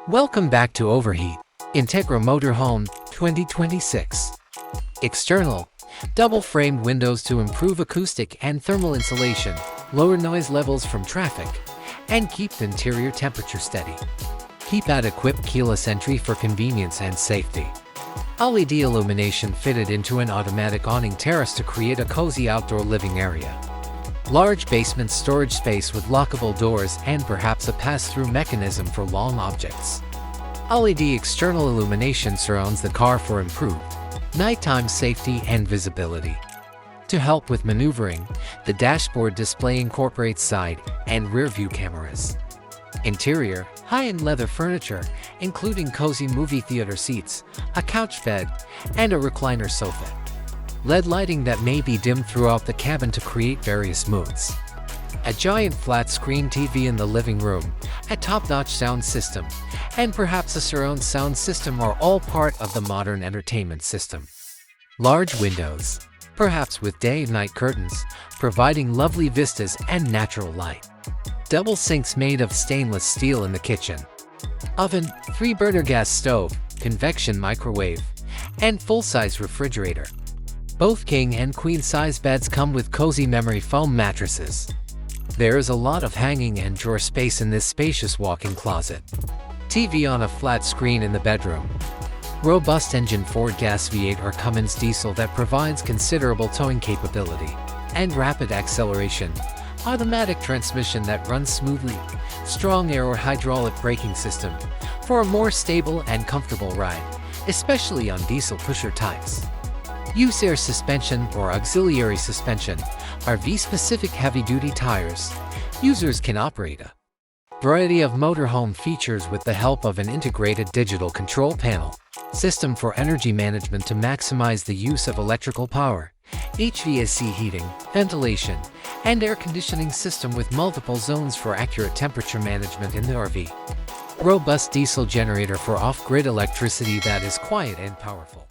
Welcome back to Overheat, Integra Motorhome 2026. External, double-framed windows to improve acoustic and thermal insulation, lower noise levels from traffic, and keep the interior temperature steady. Keypad-equipped keyless entry for convenience and safety. LED illumination fitted into an automatic awning terrace to create a cozy outdoor living area. Large basement storage space with lockable doors and perhaps a pass-through mechanism for long objects. LED external illumination surrounds the car for improved nighttime safety and visibility. To help with maneuvering, the dashboard display incorporates side and rear view cameras. Interior, high-end leather furniture, including cozy movie theater seats, a couch bed, and a recliner sofa. LED lighting that may be dimmed throughout the cabin to create various moods. A giant flat-screen TV in the living room, a top-notch sound system, and perhaps a surround sound system are all part of the modern entertainment system. Large windows, perhaps with day and night curtains, providing lovely vistas and natural light. Double sinks made of stainless steel in the kitchen. Oven, 3-burner gas stove, convection microwave, and full-size refrigerator. Both king and queen size beds come with cozy memory foam mattresses. There is a lot of hanging and drawer space in this spacious walk-in closet. TV on a flat screen in the bedroom. Robust engine Ford gas V8 or Cummins diesel that provides considerable towing capability. And rapid acceleration. Automatic transmission that runs smoothly. Strong air or hydraulic braking system for a more stable and comfortable ride, especially on diesel pusher types. Use air suspension or auxiliary suspension, RV-specific heavy-duty tires. Users can operate a variety of motorhome features with the help of an integrated digital control panel. System for energy management to maximize the use of electrical power. HVAC heating, ventilation, and air conditioning system with multiple zones for accurate temperature management in the RV. Robust diesel generator for off-grid electricity that is quiet and powerful.